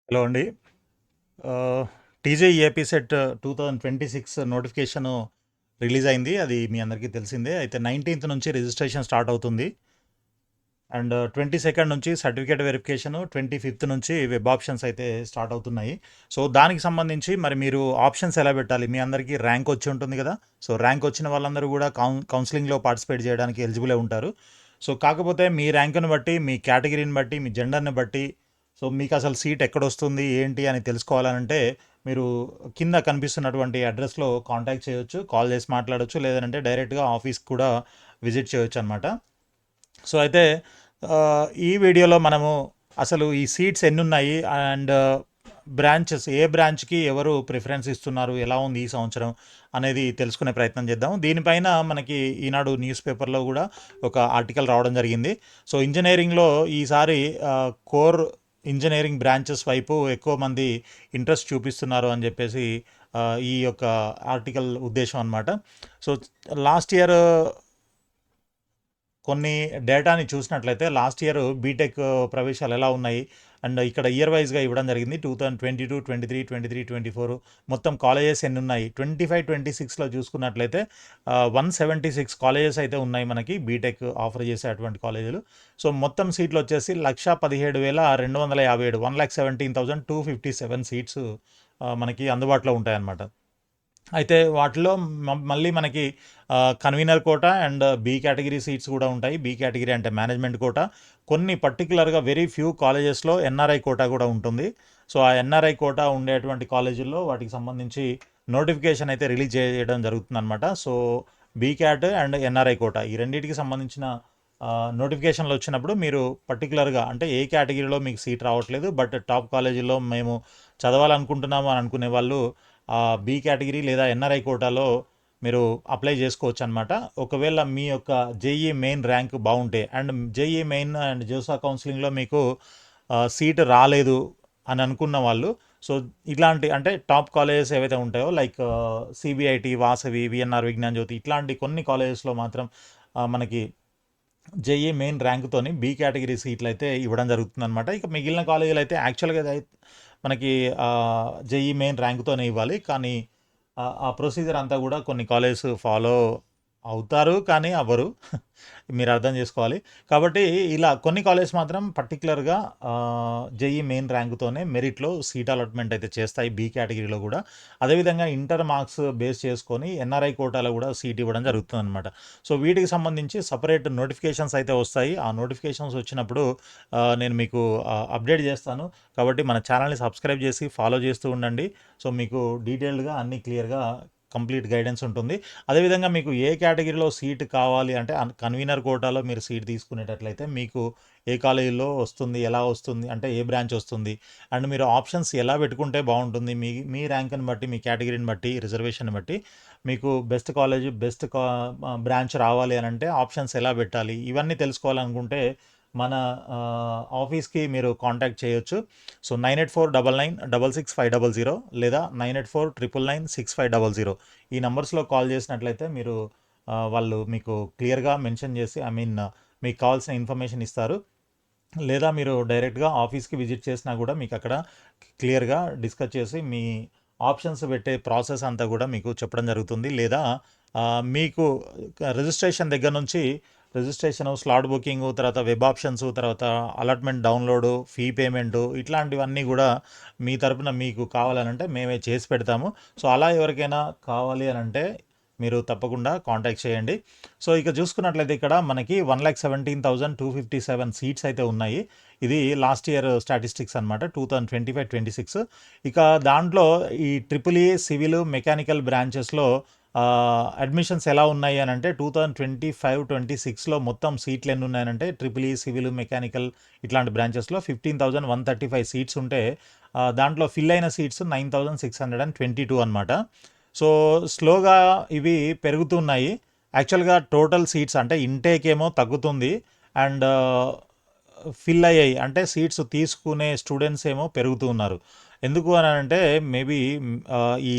Hello అండి. టీజేఈఏపీ set 2026 notification release అయింది. అది మీ అందరికీ తెలిసిందే. అయితే 19th నుంచి రిజిస్ట్రేషన్ స్టార్ట్ అవుతుంది. అండ్ 22nd నుంచి సర్టిఫికేట్ వెరిఫికేషన్, 25th నుంచి వెబ్ ఆప్షన్స్ అయితే స్టార్ట్ అవుతున్నాయి. సో దానికి సంబంధించి మరి మీరు ఆప్షన్స్ ఎలా పెట్టాలి? మీ అందరికీ ర్యాంక్ వచ్చి ఉంటుంది కదా. సో ర్యాంక్ వచ్చిన వాళ్ళందరూ కూడా కౌన్సిలింగ్లో పార్టిసిపేట్ చేయడానికి ఎలిజిబులే ఉంటారు. సో కాకపోతే మీ ర్యాంకుని బట్టి, మీ కేటగిరీని బట్టి, మీ జెండర్ని బట్టి, సో మీకు అసలు సీట్ ఎక్కడొస్తుంది ఏంటి అని తెలుసుకోవాలనంటే మీరు కింద కనిపిస్తున్నటువంటి అడ్రస్లో కాంటాక్ట్ చేయొచ్చు, కాల్ చేసి మాట్లాడొచ్చు, లేదంటే డైరెక్ట్గా ఆఫీస్కి కూడా విజిట్ చేయొచ్చు అనమాట. సో అయితే ఈ వీడియోలో మనము అసలు ఈ సీట్స్ ఎన్ని ఉన్నాయి అండ్ బ్రాంచెస్ ఏ బ్రాంచ్కి ఎవరు ప్రిఫరెన్స్ ఇస్తున్నారు, ఎలా ఉంది ఈ సంవత్సరం అనేది తెలుసుకునే ప్రయత్నం చేద్దాం. దీనిపైన మనకి ఈనాడు న్యూస్ పేపర్లో కూడా ఒక ఆర్టికల్ రావడం జరిగింది. సో ఇంజనీరింగ్లో ఈసారి కోర్ ఇంజనీరింగ్ బ్రాంచెస్ వైపు ఎక్కువ మంది ఇంట్రెస్ట్ చూపిస్తున్నారు అని చెప్పేసి ఈ యొక్క ఆర్టికల్ ఉద్దేశం అనమాట. సో లాస్ట్ ఇయర్ కొన్ని డేటాని చూసినట్లయితే లాస్ట్ ఇయర్ బీటెక్ ప్రవేశాలు ఎలా ఉన్నాయి అండ్ ఇక్కడ ఇయర్ వైజ్గా ఇవ్వడం జరిగింది. 2022, 23, 23, 24 మొత్తం కాలేజెస్ ఎన్ని ఉన్నాయి. 25-26లో చూసుకున్నట్లయితే 176 కాలేజెస్ అయితే ఉన్నాయి మనకి బీటెక్ ఆఫర్ చేసే అటువంటి కాలేజీలు. సో మొత్తం సీట్లు వచ్చేసి 1,17,257, 1,17,257 సీట్స్ మనకి అందుబాటులో ఉంటాయన్నమాట. అయితే వాటిలో మళ్ళీ మనకి convener quota and B category seats కూడా ఉంటాయి. బి కేటగిరీ అంటే మేనేజ్మెంట్ కోటా. కొన్ని పర్టికులర్గా వెరీ ఫ్యూ కాలేజెస్లో ఎన్ఆర్ఐ కోటా కూడా ఉంటుంది. సో ఆ ఎన్ఆర్ఐ కోటా ఉండేటువంటి కాలేజీల్లో వాటికి సంబంధించి నోటిఫికేషన్ అయితే రిలీజ్ చేయడం జరుగుతుందన్నమాట. So B cat and NRI quota ఈ రెండింటికి సంబంధించిన నోటిఫికేషన్లు వచ్చినప్పుడు మీరు పర్టికులర్గా అంటే ఏ కేటగిరీలో మీకు సీట్ రావట్లేదు బట్ టాప్ కాలేజీలో మేము చదవాలనుకుంటున్నాము అని అనుకునే వాళ్ళు బి కేటగిరీ లేదా ఎన్ఆర్ఐ కోటాలో మీరు అప్లై చేసుకోవచ్చు అనమాట. ఒకవేళ మీ యొక్క జేఈ మెయిన్ ర్యాంక్ బాగుంటే and JEE main and JoSAA కౌన్సిలింగ్లో మీకు సీట్ రాలేదు అని అనుకున్న వాళ్ళు, సో ఇట్లాంటి అంటే టాప్ కాలేజెస్ ఏవైతే ఉంటాయో like CBIT, Vasavi, VNR, Vignan Jyothi ఇట్లాంటి కొన్ని కాలేజెస్లో మాత్రం మనకి జేఈ మెయిన్ ర్యాంక్తోని బి కేటగిరీ సీట్లు అయితే ఇవ్వడం జరుగుతుందన్నమాట. ఇక మిగిలిన కాలేజీలు అయితే యాక్చువల్గా మనకి జేఈ మెయిన్ ర్యాంక్తోనే ఇవ్వాలి. కానీ ఆ ప్రొసీజర్ అంతా కూడా కొన్ని కాలేజెస్ ఫాలో అవుతారు కానీ అవ్వరు. మీరు అర్థం చేసుకోవాలి. కాబట్టి ఇలా కొన్ని కాలేజెస్ మాత్రం పర్టికులర్గా జేఈ మెయిన్ ర్యాంక్తోనే మెరిట్లో సీట్ అలాట్మెంట్ అయితే చేస్తాయి బి కేటగిరీలో కూడా. అదేవిధంగా ఇంటర్ మార్క్స్ బేస్ చేసుకొని ఎన్ఆర్ఐ కోటాలో కూడా సీట్ ఇవ్వడం జరుగుతుందన్నమాట. సో వీటికి సంబంధించి సపరేట్ నోటిఫికేషన్స్ అయితే వస్తాయి. ఆ నోటిఫికేషన్స్ వచ్చినప్పుడు నేను మీకు అప్డేట్ చేస్తాను. కాబట్టి మన ఛానల్ని సబ్స్క్రైబ్ చేసి ఫాలో చేస్తూ ఉండండి. సో మీకు డీటెయిల్డ్గా అన్నీ క్లియర్గా కంప్లీట్ గైడెన్స్ ఉంటుంది. అదేవిధంగా మీకు ఏ కేటగిరీలో సీట్ కావాలి అంటే కన్వీనర్ కోటాలో మీరు సీట్ తీసుకునేటట్లయితే మీకు ఏ కాలేజీలో వస్తుంది, ఎలా వస్తుంది అంటే ఏ బ్రాంచ్ వస్తుంది అండ్ మీరు ఆప్షన్స్ ఎలా పెట్టుకుంటే బాగుంటుంది, మీ ర్యాంక్ని బట్టి, మీ కేటగిరీని బట్టి, రిజర్వేషన్ బట్టి మీకు బెస్ట్ కాలేజ్, బెస్ట్ బ్రాంచ్ రావాలి అని అంటే ఆప్షన్స్ ఎలా పెట్టాలి ఇవన్నీ తెలుసుకోవాలనుకుంటే మన ఆఫీస్కి మీరు కాంటాక్ట్ చేయొచ్చు. సో 9849966500 లేదా 9849996500 ఈ నెంబర్స్లో కాల్ చేసినట్లయితే మీరు వాళ్ళు మీకు క్లియర్గా మెన్షన్ చేసి మీకు కావాల్సిన ఇన్ఫర్మేషన్ ఇస్తారు. లేదా మీరు డైరెక్ట్గా ఆఫీస్కి విజిట్ చేసినా కూడా మీకు అక్కడ క్లియర్గా డిస్కస్ చేసి మీ ఆప్షన్స్ పెట్టే ప్రాసెస్ అంతా కూడా మీకు చెప్పడం జరుగుతుంది. లేదా మీకు రిజిస్ట్రేషన్ దగ్గర నుంచి రిజిస్ట్రేషను, స్లాట్ బుకింగు, తర్వాత వెబ్ ఆప్షన్స్, తర్వాత అలాట్మెంట్ డౌన్లోడు, ఫీ పేమెంటు ఇట్లాంటివన్నీ కూడా మీ తరపున మీకు కావాలనంటే మేమే చేసి పెడతాము. సో అలా ఎవరికైనా కావాలి అని అంటే మీరు తప్పకుండా కాంటాక్ట్ చేయండి. సో ఇక చూసుకున్నట్లయితే ఇక్కడ మనకి 1,17,257 సీట్స్ అయితే ఉన్నాయి. ఇది లాస్ట్ ఇయర్ స్టాటిస్టిక్స్ అనమాట, 2025-26. ఇక దాంట్లో ఈ ట్రిపుల్ సివిల్, మెకానికల్ బ్రాంచెస్లో అడ్మిషన్స్ ఎలా ఉన్నాయి అని అంటే 2025-26లో మొత్తం సీట్లు ఎన్ని ఉన్నాయనంటే ట్రిపుల్ సివిల్, మెకానికల్ ఇట్లాంటి బ్రాంచెస్లో 15,135 సీట్స్ ఉంటే దాంట్లో ఫిల్ అయిన సీట్స్ 9,622 అనమాట. సో స్లోగా ఇవి పెరుగుతున్నాయి. యాక్చువల్గా టోటల్ సీట్స్ అంటే ఇంటేక్ ఏమో తగ్గుతుంది అండ్ ఫిల్ అయ్యాయి అంటే సీట్స్ తీసుకునే స్టూడెంట్స్ ఏమో పెరుగుతూ ఉన్నారు. ఎందుకు అని అంటే మేబీ ఈ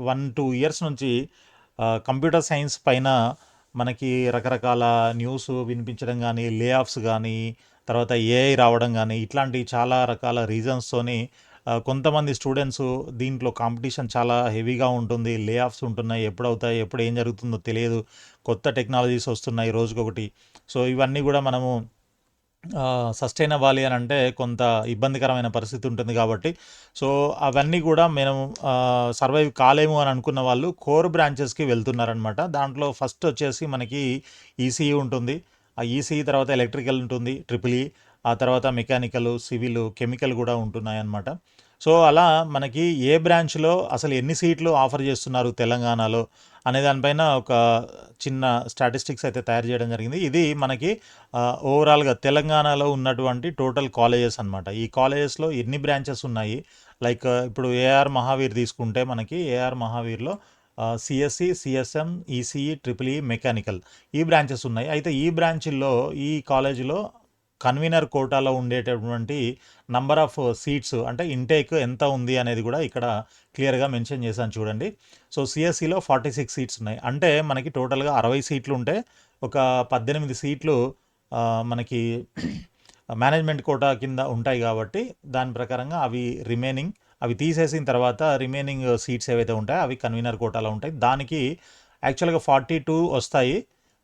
1-2 ఇయర్స్ నుంచి కంప్యూటర్ సైన్స్ పైన మనకి రకరకాల న్యూస్ వినిపించడం కానీ, లే ఆఫ్స్ కానీ, తర్వాత ఏఐ రావడం గానీ, ఇట్లాంటి చాలా రకాల రీజన్స్‌తోని కొంతమంది స్టూడెంట్సు దీంట్లో కాంపిటీషన్ చాలా హెవీగా ఉంటుంది. లే ఆఫ్స్ ఉంటున్నాయి. ఎప్పుడవుతాయి, ఎప్పుడు ఏం జరుగుతుందో తెలియదు. కొత్త టెక్నాలజీస్ వస్తున్నాయి రోజుకొకటి. సో, ఇవన్నీ గూడా మనము సస్టైన్ అవ్వాలి అని అంటే కొంత ఇబ్బందికరమైన పరిస్థితి ఉంటుంది కాబట్టి, సో అవన్నీ కూడా మేము సర్వైవ్ కాలేము అని అనుకున్న వాళ్ళు కోర్ బ్రాంచెస్కి వెళ్తున్నారనమాట. దాంట్లో ఫస్ట్ వచ్చేసి మనకి ఈసీఈ ఉంటుంది. ఆ ఈసీఈ తర్వాత ఎలక్ట్రికల్ ఉంటుంది, ట్రిపుల్ ఈ. ఆ తర్వాత మెకానికల్, సివిల్, కెమికల్ కూడా ఉంటున్నాయన్నమాట. సో అలా మనకి ఏ బ్రాంచ్లో అసలు ఎన్ని సీట్లు ఆఫర్ చేస్తున్నారు తెలంగాణలో అనే దానిపైన ఒక చిన్న స్టాటిస్టిక్స్ అయితే తయారు చేయడం జరిగింది. ఇది మనకి ఓవరాల్గా తెలంగాణలో ఉన్నటువంటి టోటల్ కాలేజెస్ అనమాట. ఈ కాలేజెస్లో ఎన్ని బ్రాంచెస్ ఉన్నాయి, లైక్ ఇప్పుడు ఏఆర్ మహావీర్ తీసుకుంటే మనకి ఏఆర్ మహావీర్లో CSC, CSM, ECE, triple E, mechanical ఈ బ్రాంచెస్ ఉన్నాయి. అయితే ఈ బ్రాంచ్ల్లో ఈ కాలేజీలో కన్వీనర్ కోటాలో ఉండేటటువంటి నంబర్ ఆఫ్ సీట్స్ అంటే ఇంటేక్ ఎంత ఉంది అనేది కూడా ఇక్కడ క్లియర్గా మెన్షన్ చేశాను చూడండి. సో సిఎస్సిలో 46 సీట్స్ ఉన్నాయి. అంటే మనకి టోటల్గా 60 సీట్లు ఉంటే ఒక 18 సీట్లు మనకి మేనేజ్మెంట్ కోటా కింద ఉంటాయి కాబట్టి దాని ప్రకారంగా అవి తీసేసిన తర్వాత రిమైనింగ్ సీట్స్ ఏవైతే ఉంటాయో అవి కన్వీనర్ కోటాలో ఉంటాయి. దానికి యాక్చువల్గా 42 వస్తాయి.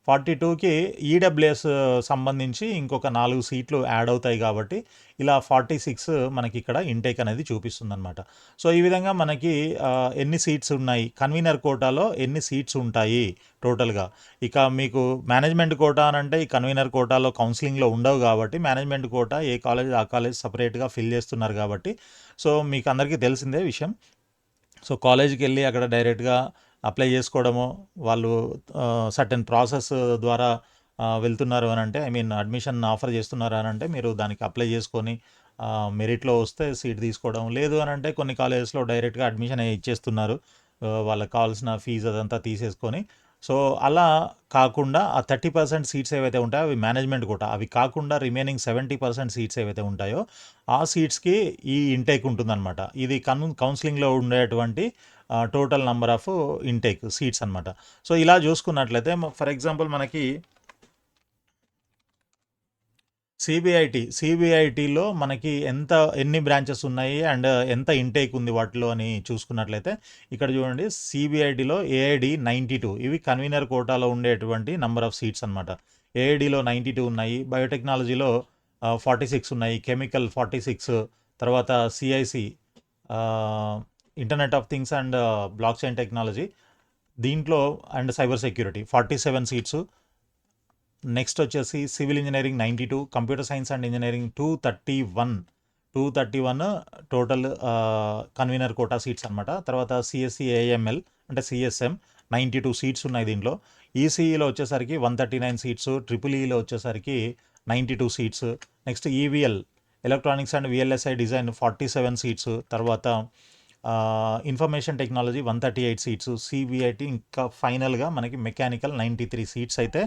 42కి ఈడబ్ల్యూఎస్ సంబంధించి ఇంకొక 4 సీట్లు యాడ్ అవుతాయి కాబట్టి ఇలా 46 మనకి ఇక్కడ ఇంటేక్ అనేది చూపిస్తుందన్నమాట. సో ఈ విధంగా మనకి ఎన్ని సీట్స్ ఉన్నాయి, కన్వీనర్ కోటాలో ఎన్ని సీట్స్ ఉంటాయి టోటల్గా. ఇక మీకు మేనేజ్మెంట్ కోటా అని అంటే ఈ కన్వీనర్ కోటాలో కౌన్సిలింగ్లో ఉండవు కాబట్టి మేనేజ్మెంట్ కోటా ఏ కాలేజ్ ఆ కాలేజ్ సపరేట్గా ఫిల్ చేస్తున్నారు కాబట్టి, సో మీకు అందరికీ తెలిసిందే విషయం. సో కాలేజీకి వెళ్ళి అక్కడ డైరెక్ట్గా అప్లై చేసుకోవడము, వాళ్ళు సర్టెన్ ప్రాసెస్ ద్వారా వెళ్తున్నారు అని అంటే, ఐ మీన్ అడ్మిషన్ ఆఫర్ చేస్తున్నారు అని అంటే మీరు దానికి అప్లై చేసుకొని మెరిట్లో వస్తే సీట్ తీసుకోవడం. లేదు అని అంటే కొన్ని కాలేజెస్లో డైరెక్ట్గా అడ్మిషన్ ఇచ్చేస్తున్నారు, వాళ్ళకి కావాల్సిన ఫీజు అదంతా తీసేసుకొని. సో అలా కాకుండా ఆ 30% సీట్స్ ఏవైతే ఉంటాయో అవి మేనేజ్మెంట్ కోటా. అవి కాకుండా రిమైనింగ్ 70% సీట్స్ ఏవైతే ఉంటాయో ఆ సీట్స్కి ఈ ఇంటేక్ ఉంటుందన్నమాట. ఇది కౌన్సిలింగ్లో ఉండేటువంటి total number of intake seats అనమాట. సో ఇలా చూసుకున్నట్లయితే ఫర్ ఎగ్జాంపుల్ మనకి సిబిఐటిలో మనకి ఎన్ని బ్రాంచెస్ ఉన్నాయి అండ్ ఎంత ఇంటేక్ ఉంది వాటిలో అని చూసుకున్నట్లయితే ఇక్కడ చూడండి, సిబిఐటిలో ఏఐడి 92, ఇవి కన్వీనర్ కోటాలో ఉండేటువంటి నంబర్ ఆఫ్ సీట్స్ అనమాట. ఏఐడిలో 92 ఉన్నాయి, బయోటెక్నాలజీలో 46 ఉన్నాయి, కెమికల్ 46, తర్వాత CIC internet of things and block chain technology దీంట్లో and cyber security 47 seats. Next వచ్చేసి civil engineering 92, computer science and engineering 231 total convenor quota seats అనమాట. తర్వాత సిఎస్సి ఏఎంఎల్ అంటే సిఎస్ఎం 92 సీట్స్ ఉన్నాయి దీంట్లో. ఈసీఈలో వచ్చేసరికి 139 సీట్స్, ట్రిపుల్ ఈలో వచ్చేసరికి 92 seats. Next EVL electronics and VLSI design 47 seats. తర్వాత ఇన్ఫర్మేషన్ టెక్నాలజీ 138 సీట్స్, సిబిఐటి ఇంకా ఫైనల్గా మనకి మెకానికల్ 93 సీట్స్ అయితే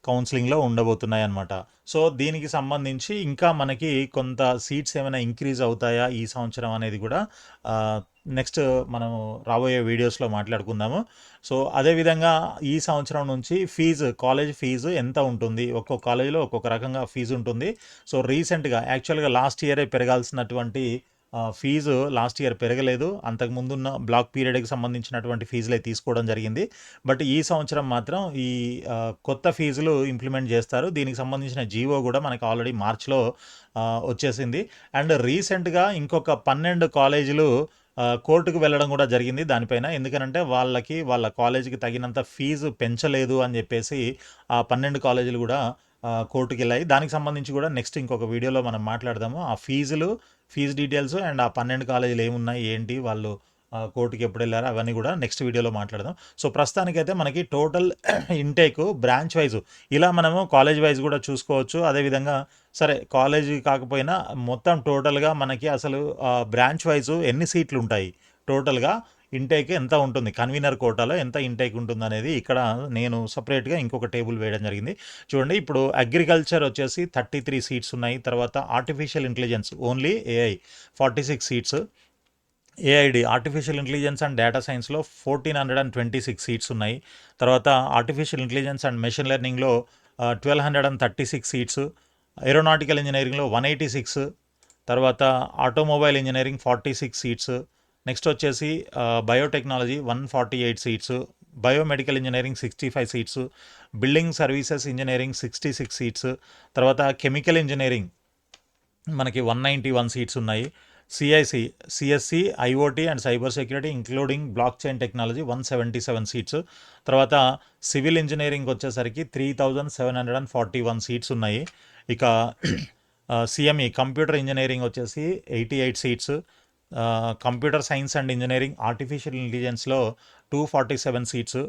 కౌన్సిలింగ్లో ఉండబోతున్నాయి అన్నమాట. సో దీనికి సంబంధించి ఇంకా మనకి కొంత సీట్స్ ఏమైనా ఇంక్రీజ్ అవుతాయా ఈ సంవత్సరం అనేది కూడా నెక్స్ట్ మనము రాబోయే వీడియోస్లో మాట్లాడుకుందాము. సో అదేవిధంగా ఈ సంవత్సరం నుంచి కాలేజ్ ఫీజు ఎంత ఉంటుంది, ఒక్కొక్క కాలేజీలో ఒక్కొక్క రకంగా ఫీజు ఉంటుంది. సో రీసెంట్గా యాక్చువల్గా లాస్ట్ ఇయరే పెరగాల్సినటువంటి ఫీజు లాస్ట్ ఇయర్ పెరగలేదు. అంతకుముందున్న బ్లాక్ పీరియడ్కి సంబంధించినటువంటి ఫీజులే తీసుకోవడం జరిగింది. బట్ ఈ సంవత్సరం మాత్రం ఈ కొత్త ఫీజులు ఇంప్లిమెంట్ చేస్తారు. దీనికి సంబంధించిన జీవో కూడా మనకి ఆల్రెడీ మార్చ్లో వచ్చేసింది. అండ్ రీసెంట్గా ఇంకొక 12 కాలేజీలు కోర్టుకు వెళ్ళడం కూడా జరిగింది దానిపైన. ఎందుకనంటే వాళ్ళ కాలేజీకి తగినంత ఫీజు పెంచలేదు అని చెప్పేసి ఆ 12 కాలేజీలు కూడా కోర్టుకి వెళ్ళాయి. దానికి సంబంధించి కూడా నెక్స్ట్ ఇంకొక వీడియోలో మనం మాట్లాడదాము. ఆ ఫీజు డీటెయిల్స్ అండ్ ఆ 12 కాలేజీలు ఏమున్నాయి, ఏంటి, వాళ్ళు కోర్టుకి ఎప్పుడు వెళ్ళారో అవన్నీ కూడా నెక్స్ట్ వీడియోలో మాట్లాడదాం. సో ప్రస్తుతానికైతే మనకి టోటల్ ఇంటేక్ బ్రాంచ్ వైజ్ ఇలా మనము కాలేజ్ వైజ్ కూడా చూసుకోవచ్చు. అదేవిధంగా సరే కాలేజీ కాకపోయినా మొత్తం టోటల్గా మనకి అసలు బ్రాంచ్ వైజ్ ఎన్ని సీట్లు ఉంటాయి, టోటల్గా ఇంటేక్ ఎంత ఉంటుంది, కన్వీనర్ కోటాలో ఎంత ఇంటేక్ ఉంటుంది అనేది ఇక్కడ నేను సపరేట్గా ఇంకొక టేబుల్ వేయడం జరిగింది. చూడండి, ఇప్పుడు అగ్రికల్చర్ వచ్చేసి 33 సీట్స్ ఉన్నాయి. తర్వాత artificial intelligence only AI 46 seats. AID artificial intelligence and data సైన్స్లో 1426 సీట్స్ ఉన్నాయి. తర్వాత ఆర్టిఫిషియల్ ఇంటెలిజెన్స్ అండ్ మెషిన్ లెర్నింగ్లో 1236 సీట్స్. ఏరోనాటికల్ ఇంజనీరింగ్లో 186, తర్వాత ఆటోమొబైల్ ఇంజనీరింగ్ 46 సీట్స్, నెక్స్ట్ వచ్చేసి biotechnology 148 seats, biomedical engineering 65 seats, building services engineering 66 seats, తర్వాత కెమికల్ ఇంజనీరింగ్ మనకి 191 seats ఉన్నాయి. CSC IOT and cyber security including block chain technology 177 seats. తర్వాత civil engineering వచ్చేసరికి 3741 seats ఉన్నాయి. ఇక సిఎంఈ కంప్యూటర్ ఇంజనీరింగ్ వచ్చేసి 88 seats, computer science and engineering artificial ఇంటెలిజెన్స్లో 247 seats,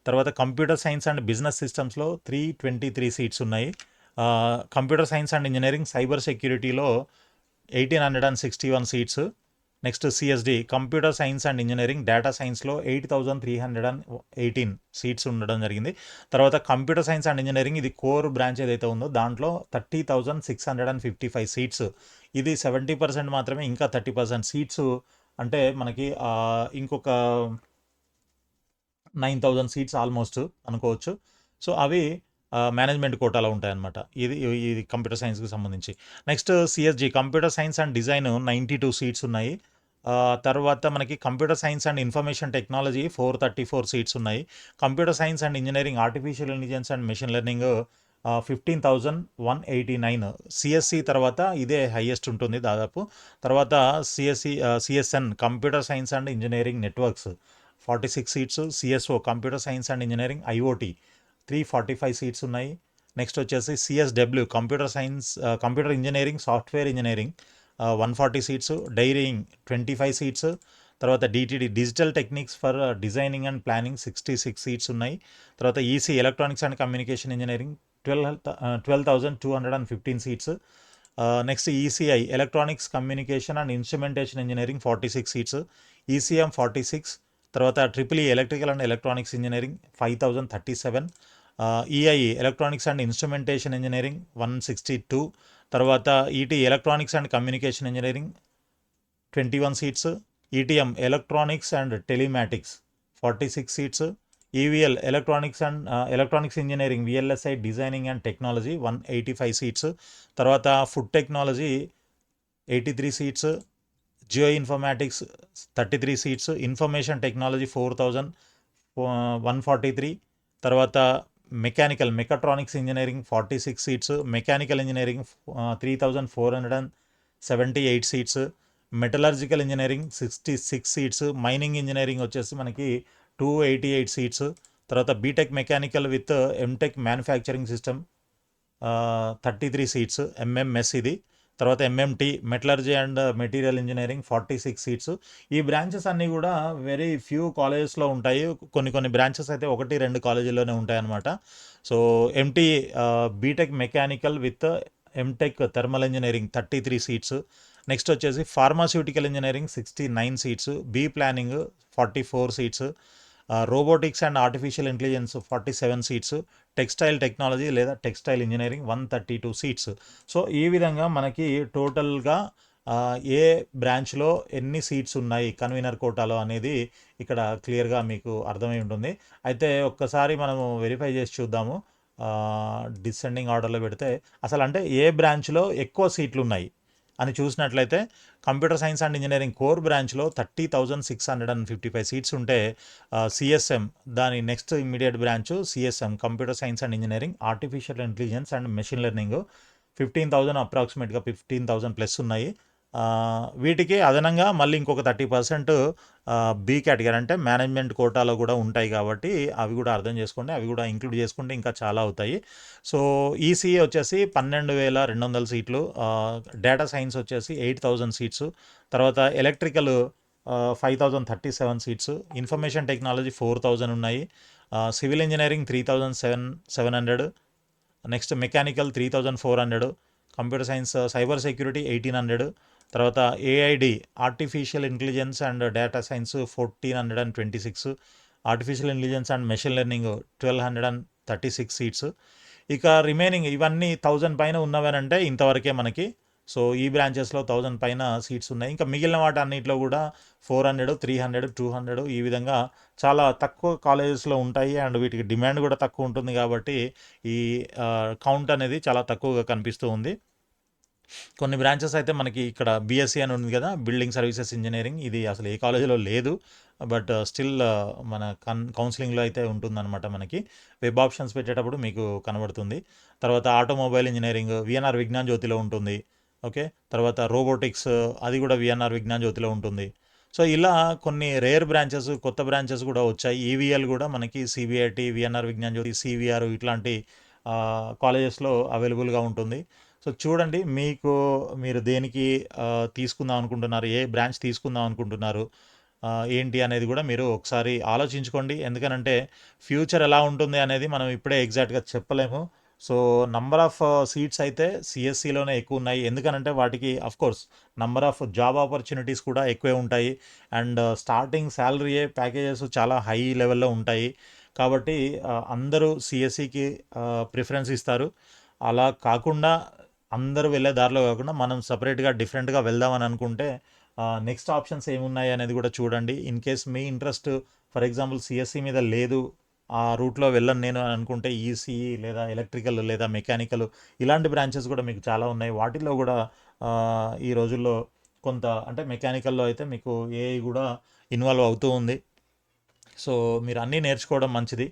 తర్వాత కంప్యూటర్ సైన్స్ అండ్ బిజినెస్ సిస్టమ్స్లో 323 సీట్స్ ఉన్నాయి. Computer science and engineering cyber సెక్యూరిటీలో 1861 seats. Next CSD computer science and engineering data సైన్స్లో 8318 సీట్స్ ఉండడం జరిగింది. తర్వాత కంప్యూటర్ సైన్స్ అండ్ ఇంజనీరింగ్ ఇది కోర్ బ్రాంచ్ ఏదైతే ఉందో దాంట్లో 30,655 సీట్స్. ఇది 70% మాత్రమే, ఇంకా 30% సీట్స్ అంటే మనకి ఇంకొక 9,000 సీట్స్ ఆల్మోస్ట్ అనుకోవచ్చు. సో అవి మేనేజ్మెంట్ కోటాలో ఉంటాయన్నమాట. ఇది కంప్యూటర్ సైన్స్కి సంబంధించి. Next CSG computer science and design 92 seats ఉన్నాయి. తర్వాత మనకి computer science and information technology 434 seats ఉన్నాయి. Computer science and engineering artificial intelligence and machine learning 15,189. CSC తర్వాత ఇదే హైయెస్ట్ ఉంటుంది దాదాపు. తర్వాత CSN computer science and engineering networks 46 seats. CSO computer science and engineering IOT 345 seats ఉన్నాయి. Next వచ్చేసి CSW computer engineering software engineering 140 seats. Dairying 25 seats. తర్వాత DTD digital techniques for designing and planning 66 seats ఉన్నాయి. తర్వాత EC electronics and communication engineering 12,215 seats. Next ECI electronics communication and instrumentation engineering 46 seats. ECM 46. తర్వాత triple electrical and electronics engineering 5,037. EIE electronics and instrumentation engineering 162. తర్వాత ET electronics and communication engineering 21 seats. ETM electronics and telematics 46 seats. EVL electronics engineering VLSI designing and technology 185 seats. తర్వాత food technology 83 seats. Geo informatics 33 seats. Information technology 4,143. తర్వాత mechatronics engineering 46 seats. Mechanical engineering 3,478 seats. Metallurgical engineering 66 seats. Mining engineering వచ్చేసి మనకి 288 seats. తర్వాత BTech mechanical with MTech manufacturing system 33 seats MMS ఇది. తర్వాత MMT metallurgy and material engineering 46 seats. ఈ branches అన్నీ కూడా very few కాలేజెస్లో ఉంటాయి. కొన్ని బ్రాంచెస్ అయితే 1-2 కాలేజీల్లోనే ఉంటాయన్నమాట. So MT BTech mechanical with MTech thermal engineering 33 seats. Next వచ్చేసి pharmaceutical engineering 69 seats. B planning 44 seats. Robotics and artificial intelligence 47 seats. Textile technology లేదా టెక్స్టైల్ ఇంజనీరింగ్ 132 సీట్స్. సో ఈ విధంగా మనకి టోటల్గా ఏ బ్రాంచ్లో ఎన్ని సీట్స్ ఉన్నాయి కన్వీనర్ కోటాలో అనేది ఇక్కడ క్లియర్గా మీకు అర్థమై ఉంటుంది. అయితే ఒక్కసారి మనము వెరిఫై చేసి చూద్దాము. డిసెండింగ్ ఆర్డర్లో పెడితే అసలు అంటే ఏ బ్రాంచ్లో ఎక్కువ సీట్లు ఉన్నాయి అని చూసినట్లయితే computer science and engineering core బ్రాంచ్లో 30,655 సీట్స్ ఉంటే సిఎస్ఎం దాని next immediate branch CSM computer science and engineering artificial intelligence and machine learning 15,000 అప్రాక్సిమేట్గా 15,000 ప్లస్ ఉన్నాయి. వీటికి అదనంగా మళ్ళీ ఇంకొక 30% బీ కేటగిరీ అంటే మేనేజ్మెంట్ కోటాలో కూడా ఉంటాయి కాబట్టి అవి కూడా అర్థం చేసుకోండి. అవి కూడా ఇంక్లూడ్ చేసుకుంటే ఇంకా చాలా అవుతాయి. సో ఈసీఏ వచ్చేసి 12,200 సీట్లు. డేటా సైన్స్ వచ్చేసి 8,000 సీట్స్. తర్వాత ఎలక్ట్రికల్ 5,037 సీట్స్. ఇన్ఫర్మేషన్ టెక్నాలజీ 4,000 ఉన్నాయి. Civil engineering 3,700. Next mechanical 3,400. Computer science cyber security 1,800. తర్వాత AID artificial intelligence and data science 1,426. Artificial intelligence and machine learning 1,236 seats. ఇక రిమైనింగ్ ఇవన్నీ 1,000 పైన ఉన్నవనంటే ఇంతవరకే మనకి సో ఈ బ్రాంచెస్లో 1000 పైన సీట్స్ ఉన్నాయి. ఇంకా మిగిలిన వాటన్నిటిలో కూడా 400, 300, 200 ఈ విధంగా చాలా తక్కువ కాలేజెస్లో ఉంటాయి. అండ్ వీటికి డిమాండ్ కూడా తక్కువ ఉంటుంది కాబట్టి ఈ కౌంట్ అనేది చాలా తక్కువగా కనిపిస్తూ ఉంది. కొన్ని బ్రాంచెస్ అయితే మనకి ఇక్కడ బీఎస్సీ అని ఉంది కదా, బిల్డింగ్ సర్వీసెస్ ఇంజనీరింగ్, ఇది అసలు ఏ కాలేజీలో లేదు. బట్ స్టిల్ మన కౌన్సిలింగ్లో అయితే ఉంటుందన్నమాట. మనకి వెబ్ ఆప్షన్స్ పెట్టేటప్పుడు మీకు కనబడుతుంది. తర్వాత ఆటోమొబైల్ ఇంజనీరింగ్ విఎన్ఆర్ విజ్ఞాన్ జ్యోతిలో ఉంటుంది. ఓకే, తర్వాత రోబోటిక్స్ అది కూడా విఎన్ఆర్ విజ్ఞాన్ జ్యోతిలో ఉంటుంది. సో ఇలా కొన్ని రేర్ బ్రాంచెస్, కొత్త బ్రాంచెస్ కూడా వచ్చాయి. ఈవీఎల్ కూడా మనకి సిబిఐటి, విఎన్ఆర్ విజ్ఞాన్ జ్యోతి, సివిఆర్ ఇట్లాంటి కాలేజెస్లో అవైలబుల్గా ఉంటుంది. సో చూడండి, మీరు దేనికి తీసుకుందాం అనుకుంటున్నారు, ఏ బ్రాంచ్ తీసుకుందాం అనుకుంటున్నారు, ఏంటి అనేది కూడా మీరు ఒకసారి ఆలోచించుకోండి. ఎందుకనంటే ఫ్యూచర్ ఎలా ఉంటుంది అనేది మనం ఇప్పుడే ఎగ్జాక్ట్గా చెప్పలేము. సో నంబర్ ఆఫ్ సీట్స్ అయితే సిఎస్సిలోనే ఎక్కువ ఉన్నాయి. ఎందుకనంటే వాటికి of course number of job opportunities కూడా ఎక్కువే ఉంటాయి. అండ్ స్టార్టింగ్ శాలరీయే ప్యాకేజెస్ చాలా హై లెవెల్లో ఉంటాయి. కాబట్టి అందరూ సిఎస్సికి ప్రిఫరెన్స్ ఇస్తారు. అలా కాకుండా అందరూ వెళ్ళే దారిలో కాకుండా మనం సపరేట్గా డిఫరెంట్గా వెళ్దామని అనుకుంటే నెక్స్ట్ ఆప్షన్స్ ఏమున్నాయి అనేది కూడా చూడండి. ఇన్ కేస్ మీ ఇంట్రెస్ట్ ఫర్ ఎగ్జాంపుల్ సిఎస్సి మీద లేదు, ఆ రూట్లో వెళ్ళను నేను అని అనుకుంటే ఈసీఈ లేదా ఎలక్ట్రికల్ లేదా మెకానికల్ ఇలాంటి బ్రాంచెస్ కూడా మీకు చాలా ఉన్నాయి. వాటిల్లో కూడా ఈ రోజుల్లో కొంత అంటే మెకానికల్లో అయితే మీకు ఏఐ కూడా ఇన్వాల్వ్ అవుతూ ఉంది. సో మీరు అన్నీ నేర్చుకోవడం మంచిది.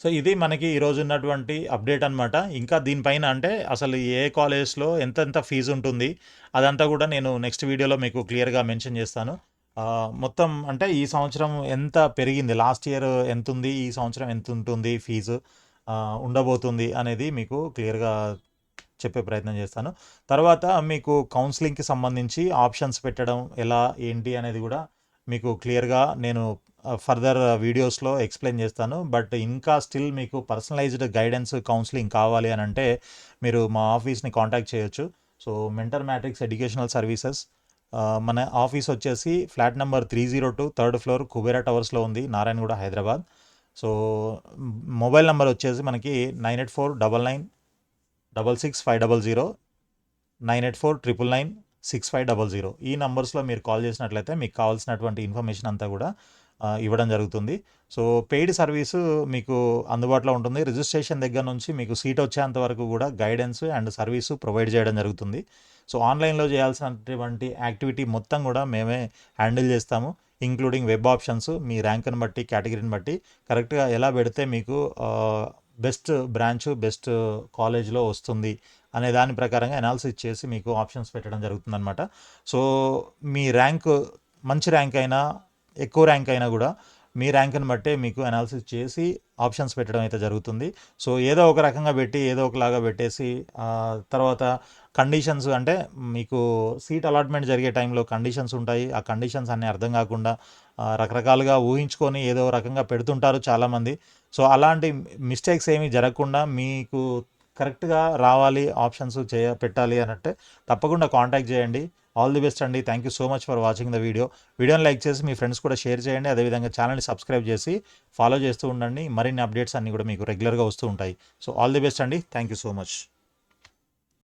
సో ఇది మనకి ఈరోజు ఉన్నటువంటి అప్డేట్ అనమాట. ఇంకా దీనిపైన అంటే అసలు ఏ కాలేజెస్లో ఎంతెంత ఫీజు ఉంటుంది అదంతా కూడా నేను నెక్స్ట్ వీడియోలో మీకు క్లియర్గా మెన్షన్ చేస్తాను. మొత్తం అంటే ఈ సంవత్సరం ఎంత పెరిగింది, లాస్ట్ ఇయర్ ఎంత ఉంది, ఈ సంవత్సరం ఎంత ఉంటుంది ఫీజు ఉండబోతుంది అనేది మీకు క్లియర్గా చెప్పే ప్రయత్నం చేస్తాను. తర్వాత మీకు కౌన్సిలింగ్కి సంబంధించి ఆప్షన్స్ పెట్టడం ఎలా ఏంటి అనేది కూడా మీకు క్లియర్గా నేను ఫర్దర్ వీడియోస్లో ఎక్స్ప్లెయిన్ చేస్తాను. బట్ ఇంకా స్టిల్ మీకు పర్సనలైజ్డ్ గైడెన్స్ కౌన్సిలింగ్ కావాలి అని అంటే మీరు మా ఆఫీస్ని కాంటాక్ట్ చేయొచ్చు. So mentor matrix educational services, మన ఆఫీస్ వచ్చేసి flat number 302 third floor Kubera టవర్స్లో ఉంది, Narayanaguda, Hyderabad. So mobile number వచ్చేసి మనకి 9849666500, 9849996500. ఈ నంబర్స్లో మీరు కాల్ చేసినట్లయితే మీకు కావాల్సినటువంటి ఇన్ఫర్మేషన్ అంతా కూడా ఇవ్వడం జరుగుతుంది. సో పెయిడ్ సర్వీసు మీకు అందుబాటులో ఉంటుంది. రిజిస్ట్రేషన్ దగ్గర నుంచి మీకు సీట్ వచ్చేంత వరకు కూడా గైడెన్స్ అండ్ సర్వీసు ప్రొవైడ్ చేయడం జరుగుతుంది. సో ఆన్లైన్లో చేయాల్సినటువంటి యాక్టివిటీ మొత్తం కూడా మేమే హ్యాండిల్ చేస్తాము, ఇంక్లూడింగ్ వెబ్ ఆప్షన్స్. మీ ర్యాంక్ని బట్టి, కేటగిరీని బట్టి కరెక్ట్గా ఎలా పెడితే మీకు బెస్ట్ బ్రాంచ్, బెస్ట్ కాలేజ్లో వస్తుంది అనే దాని ప్రకారంగా అనాలిసిస్ చేసి మీకు ఆప్షన్స్ పెట్టడం జరుగుతుందన్నమాట. సో మీ ర్యాంక్ మంచి ర్యాంక్ అయినా, ఎక్కువ ర్యాంక్ అయినా కూడా మీ ర్యాంక్ని బట్టే మీకు అనాలిసిస్ చేసి ఆప్షన్స్ పెట్టడం అయితే జరుగుతుంది. సో ఏదో ఒక రకంగా పెట్టి ఏదో ఒకలాగా పెట్టేసి తర్వాత కండిషన్స్ అంటే మీకు సీట్ అలాట్మెంట్ జరిగే టైంలో కండిషన్స్ ఉంటాయి. ఆ కండిషన్స్ అన్నీ అర్థం కాకుండా రకరకాలుగా ఊహించుకొని ఏదో రకంగా పెడుతుంటారు చాలామంది. సో అలాంటి మిస్టేక్స్ ఏమీ జరగకుండా మీకు కరెక్ట్గా రావాలి, ఆప్షన్స్ పెట్టాలి అనంటే తప్పకుండా కాంటాక్ట్ చేయండి. ఆల్ ది బెస్ట్ అండి. Thank you so much for watching the video. వీడియోని లైక్ చేసి మీ ఫ్రెండ్స్ కూడా షేర్ చేయండి. అదేవిధంగా ఛానల్ని సబ్స్క్రైబ్ చేసి ఫాలో చేస్తూ ఉండండి. మరిన్ని అప్డేట్స్ అన్నీ కూడా మీకు రెగ్యులర్గా వస్తూ ఉంటాయి. సో ఆల్ ది బెస్ట్ అండి. Thank you so much.